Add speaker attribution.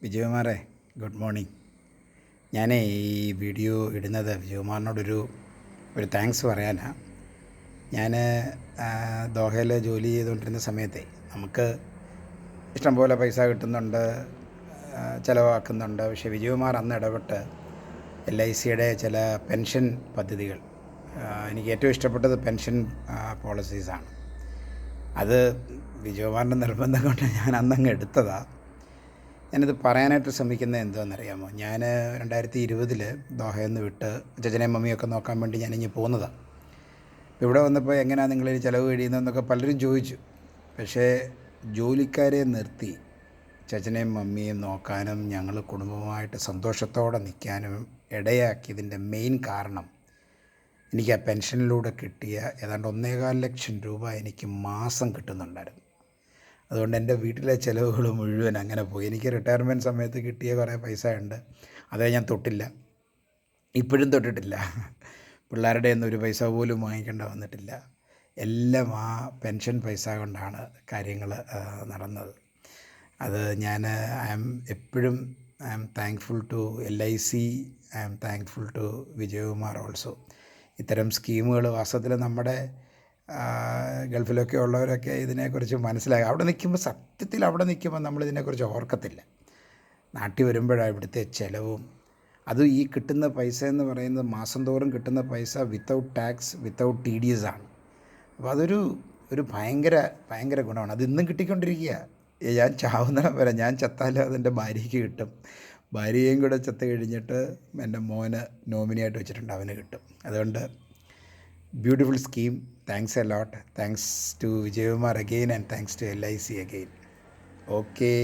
Speaker 1: വിജയകുമാറേ, good morning. ഞാൻ ഈ video ഇടുന്നത് വിജയകുമാറിനോടൊരു താങ്ക്സ് പറയാനാണ്. ഞാൻ ദോഹയിൽ ജോലി ചെയ്തുകൊണ്ടിരുന്ന സമയത്തെ നമുക്ക് ഇഷ്ടംപോലെ പൈസ കിട്ടുന്നുണ്ട്, ചിലവാക്കുന്നുണ്ട്. പക്ഷേ വിജയകുമാർ അന്ന് ഇടപെട്ട് LICയുടെ ചില പെൻഷൻ പദ്ധതികൾ, എനിക്ക് ഏറ്റവും ഇഷ്ടപ്പെട്ടത് പെൻഷൻ പോളിസീസാണ്. അത് വിജയകുമാറിൻ്റെ നിർബന്ധം കൊണ്ട് ഞാൻ അന്നങ്ങ് എടുത്തതാണ്. ഞാനിത് പറയാനായിട്ട് ശ്രമിക്കുന്നത് എന്താണെന്നറിയാമോ? ഞാൻ 2020 ദോഹയിൽ നിന്ന് വിട്ട് അച്ഛനെയും മമ്മിയൊക്കെ നോക്കാൻ വേണ്ടി ഞാനിങ്ങ് പോന്നതാണ്. ഇവിടെ വന്നപ്പോൾ എങ്ങനെയാണ് നിങ്ങളിനി ചിലവ് കഴിയുന്നതെന്നൊക്കെ പലരും ചോദിച്ചു. പക്ഷേ ജോലിക്കാരെ നിർത്തി ചേച്ചനെയും മമ്മിയും നോക്കാനും ഞങ്ങൾ കുടുംബമായിട്ട് സന്തോഷത്തോടെ നിൽക്കാനും ഇടയാക്കിയതിൻ്റെ മെയിൻ കാരണം എനിക്ക് ആ പെൻഷനിലൂടെ കിട്ടിയ ഏതാണ്ട് 1.25 ലക്ഷം രൂപ എനിക്ക് മാസം കിട്ടുന്നുണ്ടായിരുന്നു. അതുകൊണ്ട് എൻ്റെ വീട്ടിലെ ചിലവുകൾ മുഴുവൻ അങ്ങനെ പോയി. എനിക്ക് റിട്ടയർമെൻറ്റ് സമയത്ത് കിട്ടിയ കുറേ പൈസ ഉണ്ട്, അതേ ഞാൻ തൊട്ടില്ല, ഇപ്പോഴും തൊട്ടിട്ടില്ല. പിള്ളേരുടെ ഒന്നും ഒരു പൈസ പോലും വാങ്ങിക്കേണ്ട വന്നിട്ടില്ല. എല്ലാം ആ പെൻഷൻ പൈസ കൊണ്ടാണ് കാര്യങ്ങൾ നടന്നത്. അത് ഞാൻ എപ്പോഴും I am thankful to LIC, I am thankful to Vijayakumar also. ഇത്തരം സ്കീമുകൾ വാസ്തവത്തിൽ നമ്മുടെ ഗൾഫിലൊക്കെ ഉള്ളവരൊക്കെ ഇതിനെക്കുറിച്ച് മനസ്സിലാക്കുക. അവിടെ നിൽക്കുമ്പോൾ നമ്മളിതിനെക്കുറിച്ച് ഓർക്കത്തില്ല. നാട്ടിൽ വരുമ്പോഴാണ് ഇവിടുത്തെ ചിലവും. അത് ഈ കിട്ടുന്ന പൈസ എന്ന് പറയുന്നത് മാസം തോറും കിട്ടുന്ന പൈസ വിത്തൗട്ട് ടാക്സ്, വിത്തൗട്ട് TDS ആണ്. അപ്പോൾ അതൊരു ഭയങ്കര ഗുണമാണ്. അത് ഇന്നും കിട്ടിക്കൊണ്ടിരിക്കുക. ഞാൻ ചാവുന്നിടം വരെ, ഞാൻ ചത്താലും അതെൻ്റെ ഭാര്യയ്ക്ക് കിട്ടും. ഭാര്യയും കൂടെ ചത്ത് കഴിഞ്ഞിട്ട് എൻ്റെ മോന് നോമിനിയായിട്ട് വെച്ചിട്ടുണ്ട്, അവന് കിട്ടും. അതുകൊണ്ട് beautiful scheme. Thanks a lot. Thanks to Vijaykumar again, and thanks to LIC again. Okay.